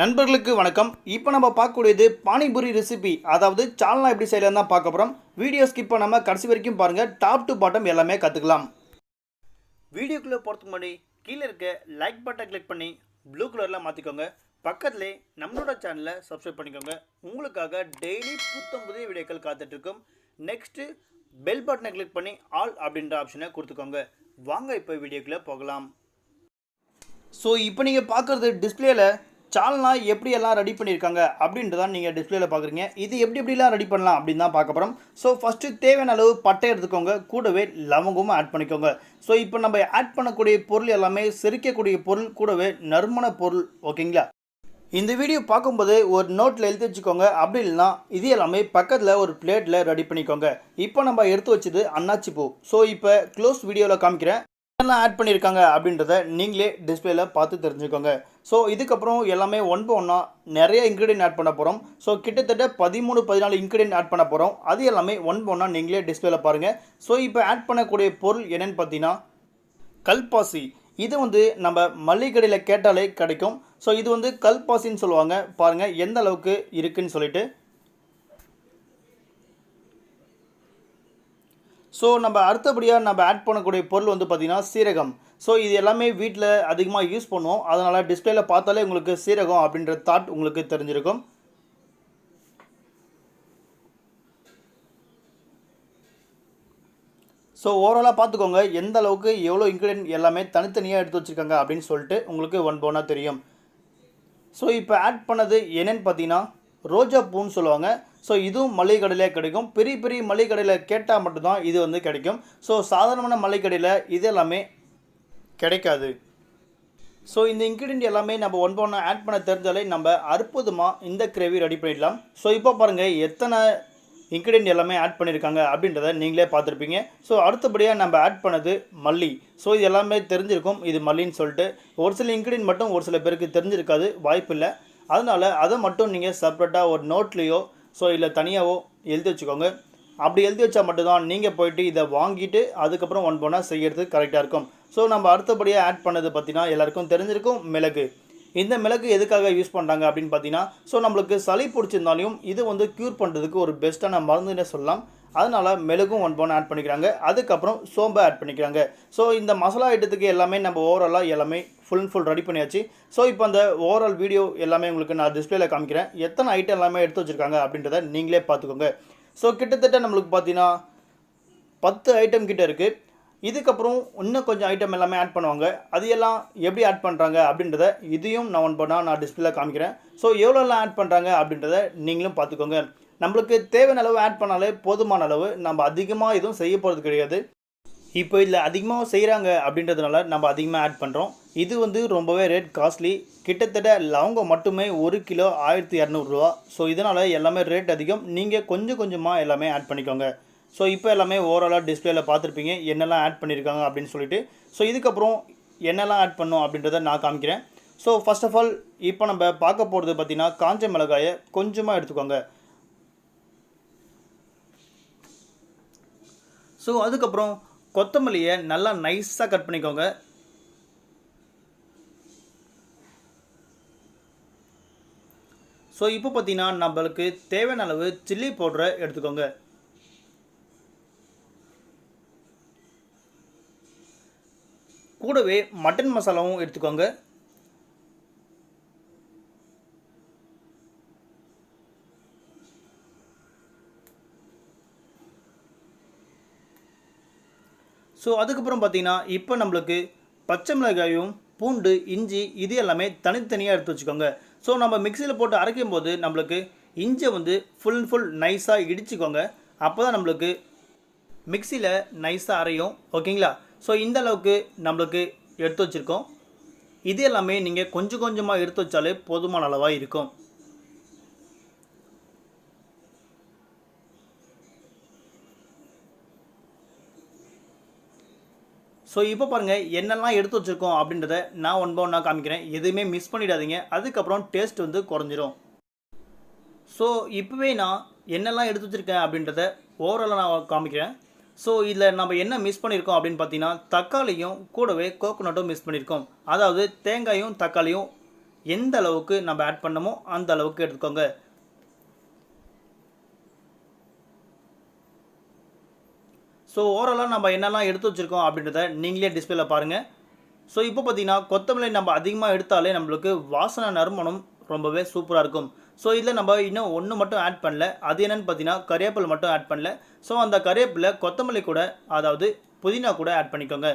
நண்பர்களுக்கு வணக்கம். இப்போ நம்ம பார்க்கக்கூடியது பானிபூரி ரெசிபி, அதாவது சால்னா எப்படி செய்யலாம் தான் பார்க்க போகிறோம். வீடியோ ஸ்கிப் பண்ணாமல் கடைசி வரைக்கும் பாருங்கள். டாப் டு பாட்டம் எல்லாமே கற்றுக்கலாம். வீடியோக்குள்ளே போகிறதுக்கு முன்னாடி கீழே இருக்க லைக் பட்டனை கிளிக் பண்ணி ப்ளூ கலரில் மாற்றிக்கோங்க. பக்கத்துலேயே நம்மளோட சேனலை சப்ஸ்கிரைப் பண்ணிக்கோங்க. உங்களுக்காக டெய்லி புதிய வீடியோக்கள் காத்துட்ருக்கும். நெக்ஸ்ட்டு பெல் பட்டனை கிளிக் பண்ணி ஆல் அப்படின்ற ஆப்ஷனை கொடுத்துக்கோங்க. வாங்க இப்போ வீடியோக்குள்ளே போகலாம். ஸோ இப்போ நீங்கள் பார்க்குறது டிஸ்பிளேல சால்னா எப்படியெல்லாம் ரெடி பண்ணியிருக்காங்க அப்படின்றதான் நீங்கள் டிஸ்பிளேல பார்க்குறீங்க. இது எப்படிலாம் ரெடி பண்ணலாம் அப்படின்னு தான் பார்க்க போகிறோம். ஸோ ஃபஸ்ட்டு தேவையான அளவு பட்டை எடுத்துக்கோங்க, கூடவே லவங்கமும் ஆட் பண்ணிக்கோங்க. ஸோ இப்போ நம்ம ஆட் பண்ணக்கூடிய பொருள் எல்லாமே செரிக்கக்கூடிய பொருள், கூடவே நறுமண பொருள். ஓகேங்களா? இந்த வீடியோ பார்க்கும்போது ஒரு நோட்டில் எழுதி வச்சுக்கோங்க. அப்படி இல்லைனா இது எல்லாமே பக்கத்தில் ஒரு பிளேட்டில் ரெடி பண்ணிக்கோங்க. இப்போ நம்ம எடுத்து வச்சது அன்னாச்சி பூ. ஸோ இப்போ க்ளோஸ் வீடியோவில் காமிக்கிறேன். என்னெல்லாம் ஆட் பண்ணியிருக்காங்க அப்படின்றத நீங்களே டிஸ்பிளேல பார்த்து தெரிஞ்சுக்கோங்க. ஸோ இதுக்கப்புறம் எல்லாமே ஒன் பை ஒன்னாக நிறைய இன்க்ரீடியன்ட் ஆட் பண்ண போகிறோம். ஸோ கிட்டத்தட்ட 13-14 இன்க்ரீடியன்ட் ஆட் பண்ண போகிறோம். அது எல்லாமே ஒன் பை ஒன்னாக நீங்களே டிஸ்பிளேல பாருங்கள். ஸோ இப்போ ஆட் பண்ணக்கூடிய பொருள் என்னென்னு பார்த்தீங்கன்னா கல்பாசி. இது வந்து நம்ம மளிகை கடையில் கேட்டாலே கிடைக்கும். ஸோ இது வந்து கல்பாசின்னு சொல்லுவாங்க. பாருங்கள் எந்த அளவுக்கு இருக்குதுன்னு சொல்லிட்டு. ஸோ நம்ம அடுத்தபடியாக நம்ம ஆட் பண்ணக்கூடிய பொருள் வந்து பார்த்திங்கன்னா சீரகம். ஸோ இது எல்லாமே வீட்டில் அதிகமாக யூஸ் பண்ணுவோம். அதனால் டிஸ்பிளேல பார்த்தாலே உங்களுக்கு சீரகம் அப்படின்ற தாட் உங்களுக்கு தெரிஞ்சிருக்கும். ஸோ ஓவராலாக பார்த்துக்கோங்க எந்த அளவுக்கு எவ்வளோ இன்க்ரீடியன்ட் எல்லாமே தனித்தனியாக எடுத்து வச்சுருக்காங்க அப்படின்னு சொல்லிட்டு உங்களுக்கு ஒன் பை ஒன்னாக தெரியும். ஸோ இப்போ ஆட் பண்ணது என்னென்னு பார்த்தீங்கன்னா ரோஜா பூன்னு சொல்லுவாங்க. ஸோ இதுவும் மளிகை கடையில் கிடைக்கும். பெரிய மளிகை கடையில் கேட்டால் மட்டும்தான் இது வந்து கிடைக்கும். ஸோ சாதாரணமான மளிகை கடையில் இது எல்லாமே கிடைக்காது. ஸோ இந்த இன்க்ரீடியன்ட் எல்லாமே நம்ம ஒன் பை ஒன் ஆட் பண்ண தெரிஞ்சாலே நம்ம அற்புதமாக இந்த கிரேவி ரெடி பண்ணிடலாம். ஸோ இப்போ பாருங்கள் எத்தனை இன்க்ரீடியன்ட் எல்லாமே ஆட் பண்ணியிருக்காங்க அப்படின்றத நீங்களே பார்த்துருப்பீங்க. ஸோ அடுத்தபடியாக நம்ம ஆட் பண்ணது மல்லி. ஸோ இது எல்லாமே தெரிஞ்சிருக்கும் இது மல்லின்னு சொல்லிட்டு. ஒரு சில இன்க்ரீடியன்ட் மட்டும் ஒரு சில பேருக்கு தெரிஞ்சிருக்காது, வாய்ப்பு இல்லை. அதனால் அதை மட்டும் நீங்கள் செப்ரேட்டாக ஒரு நோட்லேயோ ஸோ இல்லை தனியாகவோ எழுதி வச்சுக்கோங்க. அப்படி எழுதி வச்சா மட்டும்தான் நீங்கள் போய்ட்டு இதை வாங்கிட்டு அதுக்கப்புறம் ஒன் பண்ணால் செய்கிறதுக்கு கரெக்டாக இருக்கும். ஸோ நம்ம அடுத்தபடியாக ஆட் பண்ணது பார்த்திங்கன்னா எல்லாருக்கும் தெரிஞ்சிருக்கும் மிளகு. இந்த மிளகு எதுக்காக யூஸ் பண்ணுறாங்க அப்படின்னு பார்த்தீங்கன்னா ஸோ நம்மளுக்கு சளி பிடிச்சிருந்தாலையும் இது வந்து க்யூர் பண்ணுறதுக்கு ஒரு பெஸ்ட்டான மருந்துன்னே சொல்லலாம். அதனால் மிளகும் ஒன் பவுன் ஆட் பண்ணிக்கிறாங்க. அதுக்கப்புறம் சோம்பை ஆட் பண்ணிக்கிறாங்க. ஸோ இந்த மசாலா ஐட்டத்துக்கு எல்லாமே நம்ம ஓவராலாக எல்லாமே ஃபுல் ரெடி பண்ணியாச்சு. ஸோ இப்போ அந்த ஓவரால் வீடியோ எல்லாமே உங்களுக்கு நான் டிஸ்பிளேல காமிக்கிறேன். எத்தனை ஐட்டம் எல்லாமே எடுத்து வச்சுருக்காங்க அப்படின்றத நீங்களே பார்த்துக்கோங்க. ஸோ கிட்டத்தட்ட நம்மளுக்கு பார்த்தீங்கன்னா 10 ஐட்டம் கிட்டே இருக்குது. இதுக்கப்புறம் இன்னும் கொஞ்சம் ஐட்டம் எல்லாமே ஆட் பண்ணுவாங்க. அது எல்லாம் எப்படி ஆட் பண்ணுறாங்க அப்படின்றத இதையும் நான் ஒன் பண்ணால் நான் டிஸ்பிளேல காமிக்கிறேன். ஸோ எவ்வளோலாம் ஆட் பண்ணுறாங்க அப்படின்றத நீங்களும் பார்த்துக்கோங்க. நம்மளுக்கு தேவையான அளவு ஆட் பண்ணாலே போதுமான அளவு. நம்ம அதிகமாக எதுவும் செய்ய போகிறது கிடையாது. இப்போ இதில் அதிகமாக செய்கிறாங்க அப்படின்றதுனால நம்ம அதிகமாக ஆட் பண்ணுறோம். இது வந்து ரொம்பவே ரேட் காஸ்ட்லி. கிட்டத்தட்ட லவங்கம் மட்டுமே 1 கிலோ 1200 ரூபா. ஸோ இதனால் எல்லாமே ரேட் அதிகம். நீங்கள் கொஞ்சமாக எல்லாமே ஆட் பண்ணிக்கோங்க. ஸோ இப்போ எல்லாமே ஓவராலாக டிஸ்பிளேல பார்த்துருப்பீங்க என்னெல்லாம் ஆட் பண்ணியிருக்காங்க அப்படின்னு சொல்லிட்டு. ஸோ இதுக்கப்புறம் என்னெல்லாம் ஆட் பண்ணோம் அப்படின்றத நான் காமிக்கிறேன். ஸோ ஃபர்ஸ்ட் ஆஃப் ஆல் இப்போ நம்ம பார்க்க போகிறது பார்த்திங்கன்னா காஞ்ச மிளகாயை கொஞ்சமாக எடுத்துக்கோங்க. ஸோ அதுக்கப்புறம் கொத்தமல்லியை நல்லா நைஸாக கட் பண்ணிக்கோங்க. ஸோ இப்போ பார்த்தீங்கன்னா நம்மளுக்கு தேவையான அளவு சில்லி பவுடரை எடுத்துக்கோங்க. கூடவே மட்டன் மசாலாவும் எடுத்துக்கோங்க. ஸோ அதுக்கப்புறம் பார்த்தீங்கன்னா இப்போ நம்மளுக்கு பச்சை மிளகாயும் பூண்டு இஞ்சி இது எல்லாமே தனித்தனியாக எடுத்து வச்சுக்கோங்க. ஸோ நம்ம மிக்சியில் போட்டு அரைக்கும் போது நம்மளுக்கு இஞ்சியை வந்து ஃபுல் நைஸாக இடிச்சுக்கோங்க. அப்போ தான் நம்மளுக்கு மிக்சியில் நைஸாக அரையும். ஓகேங்களா? ஸோ இந்த அளவுக்கு நம்மளுக்கு எடுத்து வச்சுருக்கோம். இது எல்லாமே நீங்கள் கொஞ்சமாக எடுத்து வச்சாலே போதுமான அளவாக இருக்கும். ஸோ இப்போ பாருங்கள் என்னெல்லாம் எடுத்து வச்சுருக்கோம் அப்படின்றத நான் ஒன் பை ஒன்னாக காமிக்கிறேன். எதுவுமே மிஸ் பண்ணிடாதீங்க. அதுக்கப்புறம் டேஸ்ட் வந்து குறைஞ்சிரும். ஸோ இப்போவே நான் என்னெல்லாம் எடுத்து வச்சுருக்கேன் அப்படின்றத ஓவராலாக நான் காமிக்கிறேன். ஸோ இதில் நம்ம என்ன மிஸ் பண்ணியிருக்கோம் அப்படின்னு பார்த்தீங்கன்னா தக்காளியும் கூடவே கோகோனட்டும் மிஸ் பண்ணியிருக்கோம். அதாவது தேங்காயும் தக்காளியும் எந்த அளவுக்கு நம்ம ஆட் பண்ணமோ அந்த அளவுக்கு எடுத்துக்கோங்க. ஸோ ஓவராலாக நம்ம என்னெல்லாம் எடுத்து வச்சுருக்கோம் அப்படின்றத நீங்களே டிஸ்பிளேல பாருங்கள். ஸோ இப்போ பார்த்தீங்கன்னா கொத்தமல்லி நம்ம அதிகமாக எடுத்தாலே நம்மளுக்கு வாசனை நறுமணம் ரொம்பவே சூப்பராக இருக்கும். ஸோ இதில் நம்ம இன்னும் ஒன்று மட்டும் ஆட் பண்ணல. அது என்னென்னு பார்த்தீங்கன்னா கறிவேப்பிலை மட்டும் ஆட் பண்ணல. ஸோ அந்த கறிவேப்பிலை கொத்தமல்லி கூட, அதாவது புதினா கூட ஆட் பண்ணிக்கோங்க.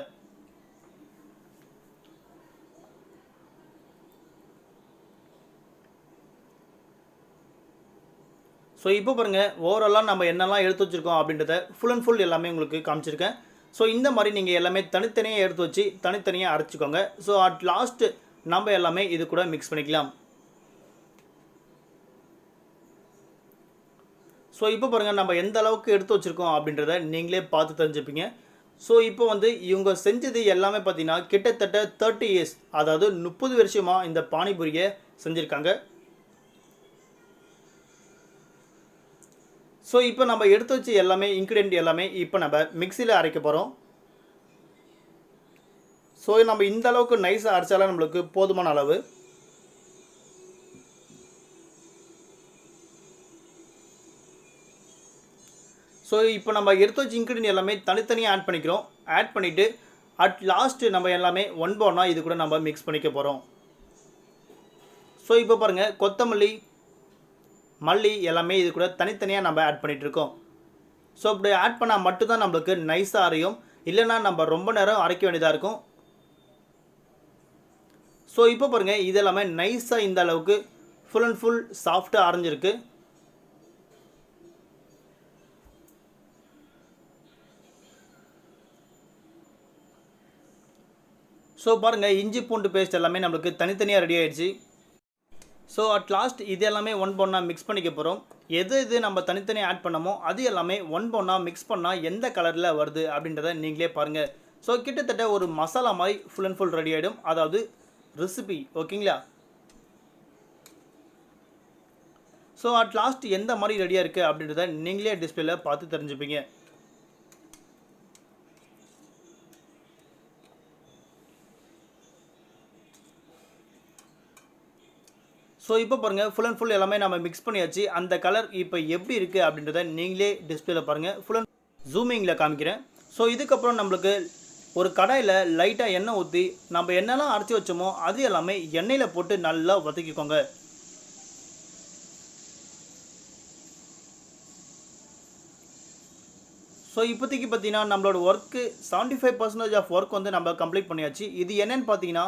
ஸோ இப்போ பாருங்கள் ஓவராலாக நம்ம என்னெல்லாம் எடுத்து வச்சுருக்கோம் அப்படின்றத ஃபுல் அண்ட் ஃபுல் எல்லாமே உங்களுக்கு காமிச்சிருக்கேன். ஸோ இந்த மாதிரி நீங்கள் எல்லாமே தனித்தனியாக எடுத்து வச்சு தனித்தனியாக அரைச்சிக்கோங்க. ஸோ அட் லாஸ்ட்டு நம்ம எல்லாமே இது கூட மிக்ஸ் பண்ணிக்கலாம். ஸோ இப்போ பாருங்கள் நம்ம எந்த அளவுக்கு எடுத்து வச்சுருக்கோம் அப்படின்றத நீங்களே பார்த்து தெரிஞ்சுப்பீங்க. ஸோ இப்போ வந்து இவங்க செஞ்சது எல்லாமே பார்த்தீங்கன்னா கிட்டத்தட்ட 30 இயர்ஸ், அதாவது 30 வருஷமாக இந்த பானிபூரியை செஞ்சுருக்காங்க. ஸோ இப்போ நம்ம எடுத்து வச்சு எல்லாமே இன்க்ரீடியன்ட் எல்லாமே இப்போ நம்ம மிக்சியில் அரைக்க போகிறோம். ஸோ நம்ம இந்த அளவுக்கு நைஸாக அரைச்சாலும் நம்மளுக்கு போதுமான அளவு. ஸோ இப்போ நம்ம எடுத்து வச்சு இன்க்ரீடியன்ட் எல்லாமே தனித்தனியாக ஆட் பண்ணிக்கிறோம். ஆட் பண்ணிவிட்டு அட் லாஸ்ட்டு நம்ம எல்லாமே ஒன் பை ஒன்னாக இது கூட நம்ம மிக்ஸ் பண்ணிக்க போகிறோம். ஸோ இப்போ பாருங்கள் கொத்தமல்லி, மல்லி எல்லாமே இது கூட தனித்தனியாக நம்ம ஆட் பண்ணிகிட்ருக்கோம். ஸோ இப்படி ஆட் பண்ணால் மட்டும்தான் நம்மளுக்கு நைஸாக அரையும், இல்லைனா நம்ம ரொம்ப நேரம் அரைக்க வேண்டியதாக இருக்கும். ஸோ இப்போ பாருங்கள் இது எல்லாமே நைஸாக இந்த அளவுக்கு ஃபுல் அண்ட் ஃபுல் சாஃப்டாக அரைஞ்சிருக்கு. ஸோ பாருங்கள் இஞ்சி பூண்டு பேஸ்ட் எல்லாமே நம்மளுக்கு தனித்தனியாக ரெடி ஆகிடுச்சு. ஸோ அட் லாஸ்ட் இது எல்லாமே ஒன் பை ஒன்னாக மிக்ஸ் பண்ணிக்க போகிறோம். எது நம்ம தனித்தனியாக ஆட் பண்ணமோ அது எல்லாமே ஒன் பை ஒன்னாக மிக்ஸ் பண்ணால் எந்த கலரில் வருது அப்படின்றத நீங்களே பாருங்கள். ஸோ கிட்டத்தட்ட ஒரு மசாலா மாதிரி ஃபுல் அண்ட் ஃபுல் ரெடி ஆகிடும், அதாவது ரெசிபி. ஓகேங்களா? ஸோ அட் லாஸ்ட் எந்த மாதிரி ரெடியாக இருக்குது அப்படின்றத நீங்களே டிஸ்பிளேல பார்த்து தெரிஞ்சுப்பீங்க. ஸோ இப்போ பாருங்கள் ஃபுல் அண்ட் ஃபுல் எல்லாமே நம்ம மிக்ஸ் பண்ணியாச்சு. அந்த கலர் இப்போ எப்படி இருக்குது அப்படின்றத நீங்களே டிஸ்பிளேல பாருங்கள். ஃபுல் அண்ட் ஜூமிங்கில் காமிக்கிறேன். ஸோ இதுக்கப்புறம் நம்மளுக்கு ஒரு கடாயில் லைட்டாக எண்ணெய் ஊற்றி நம்ம என்னெல்லாம் அரைச்சி வச்சோமோ அது எல்லாமே எண்ணெயில் போட்டு நல்லா வதக்கிக்கோங்க. ஸோ இப்போதைக்கு பார்த்தீங்கன்னா நம்மளோட ஒர்க்கு 75% ஆஃப் ஒர்க் வந்து நம்ம கம்ப்ளீட் பண்ணியாச்சு. இது என்னென்னு பார்த்தீங்கன்னா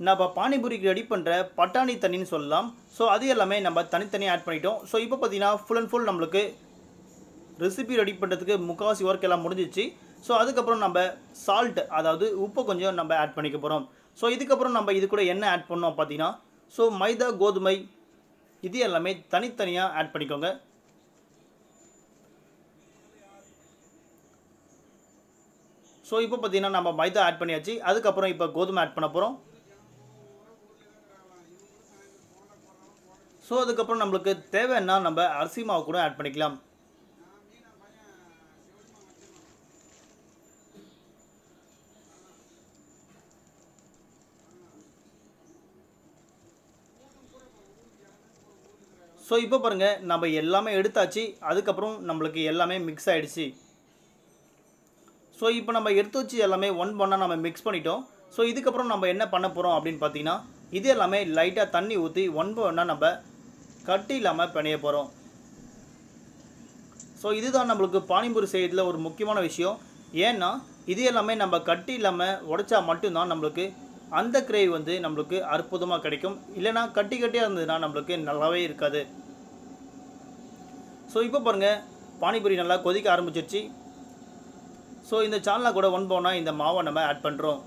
நம்ம பானிபூரிக்கு ரெடி பண்ணுற பட்டாணி தண்ணின்னு சொல்லலாம். ஸோ அது எல்லாமே நம்ம தனித்தனியாக ஆட் பண்ணிட்டோம். ஸோ இப்போ பார்த்தீங்கன்னா ஃபுல் அண்ட் ஃபுல் நம்மளுக்கு ரெசிபி ரெடி பண்ணுறதுக்கு முக்கால்வாசி ஒர்க் எல்லாம் முடிஞ்சிச்சு. ஸோ அதுக்கப்புறம் நம்ம சால்ட், அதாவது உப்பு கொஞ்சம் நம்ம ஆட் பண்ணிக்க போகிறோம். ஸோ இதுக்கப்புறம் நம்ம இது கூட என்ன ஆட் பண்ணோம் பார்த்தீங்கன்னா, ஸோ மைதா, கோதுமை இது எல்லாமே தனித்தனியாக ஆட் பண்ணிக்கோங்க. ஸோ இப்போ பார்த்தீங்கன்னா நம்ம மைதா ஆட் பண்ணியாச்சு. அதுக்கப்புறம் இப்போ கோதுமை ஆட் பண்ண போகிறோம். ஸோ அதுக்கப்புறம் நம்மளுக்கு தேவைன்னா நம்ம அரிசி மாவு கூட ஆட் பண்ணிக்கலாம். ஸோ இப்போ பாருங்கள் நம்ம எல்லாமே எடுத்தாச்சு. அதுக்கப்புறம் நம்மளுக்கு எல்லாமே மிக்ஸ் ஆகிடுச்சு. ஸோ இப்போ நம்ம எடுத்து வச்சு எல்லாமே ஒன் ஒன்னாக நம்ம மிக்ஸ் பண்ணிட்டோம். ஸோ இதுக்கப்புறம் நம்ம என்ன பண்ண போகிறோம் அப்படின்னு பார்த்தீங்கன்னா, இது எல்லாமே லைட்டாக தண்ணி ஊற்றி ஒன் பை ஒன்னாக நம்ம கட்டி இல்லாமல் பிணைய போகிறோம். ஸோ இதுதான் நம்மளுக்கு பானிபூரி செய்யறதுல ஒரு முக்கியமான விஷயம். ஏன்னா இது எல்லாமே நம்ம கட்டி இல்லாமல் உடைச்சா மட்டும்தான் நம்மளுக்கு அந்த கிரேவி வந்து நம்மளுக்கு அற்புதமாக கிடைக்கும். இல்லைனா கட்டி கட்டியாக இருந்ததுன்னா நம்மளுக்கு நல்லாவே இருக்காது. ஸோ இப்போ பாருங்கள் பானிபூரி நல்லா கொதிக்க ஆரம்பிச்சிருச்சு. ஸோ இந்த சேனலை கூட ஒன் பை ஒன்னாக இந்த மாவை நம்ம ஆட் பண்ணுறோம்.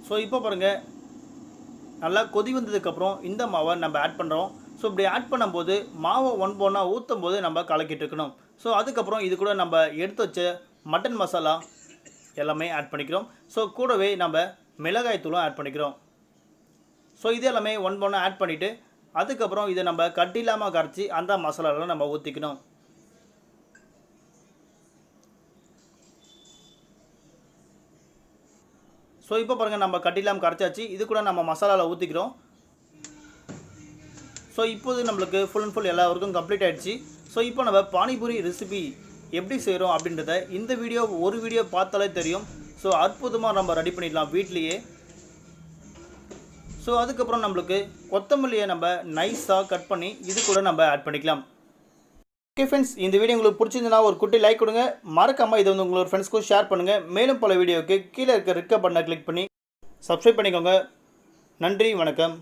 ஸோ இப்போ பாருங்கள் நல்லா கொதி வந்ததுக்கப்புறம் இந்த மாவை நம்ம ஆட் பண்ணுறோம். ஸோ இப்படி ஆட் பண்ணும்போது மாவை ஒன் பை ஒன்னாக ஊற்றும் போது நம்ம கலக்கிட்டு இருக்கணும். ஸோ அதுக்கப்புறம் இது கூட நம்ம எடுத்து வச்ச மட்டன் மசாலா எல்லாமே ஆட் பண்ணிக்கிறோம். ஸோ கூடவே நம்ம மிளகாய் தூளும் ஆட் பண்ணிக்கிறோம். ஸோ இது எல்லாமே ஒன் பை ஒன்னாக ஆட் பண்ணிவிட்டு அதுக்கப்புறம் இதை நம்ம கட்டி இல்லாமல் கரைச்சி அந்த மசாலாலாம் நம்ம ஊற்றிக்கணும். ஸோ இப்போ பாருங்கள் நம்ம கட்டிலாம் கரைச்சாச்சு. இது கூட நம்ம மசாலாவில் ஊற்றிக்கிறோம். ஸோ இப்போது நம்மளுக்கு ஃபுல் அண்ட் ஃபுல் எல்லா ஒர்க்கும் கம்ப்ளீட் ஆகிடுச்சு. ஸோ இப்போ நம்ம பானிபூரி ரெசிபி எப்படி செய்கிறோம் அப்படின்றத இந்த ஒரு வீடியோ பார்த்தாலே தெரியும். ஸோ அற்புதமாக நம்ம ரெடி பண்ணிடலாம் வீட்லேயே. ஸோ அதுக்கப்புறம் நம்மளுக்கு கொத்தமல்லியை நம்ம நைஸாக கட் பண்ணி இது கூட நம்ம ஆட் பண்ணிக்கலாம். ஓகே ஃப்ரெண்ட்ஸ், இந்த வீடியோ உங்களுக்கு பிடிச்சிருந்ததுன்னா ஒரு குட்டி லைக் கொடுங்க. மறக்காமல் இதை வந்து உங்களோட ஃப்ரெண்ட்ஸ்க்கும் ஷேர் பண்ணுங்கள். மேலும் பல வீடியோவுக்கு கீழே இருக்க ரெக்க பட்டனை கிளிக் பண்ணி சப்ஸ்கிரைப் பண்ணிக்கோங்க. நன்றி, வணக்கம்.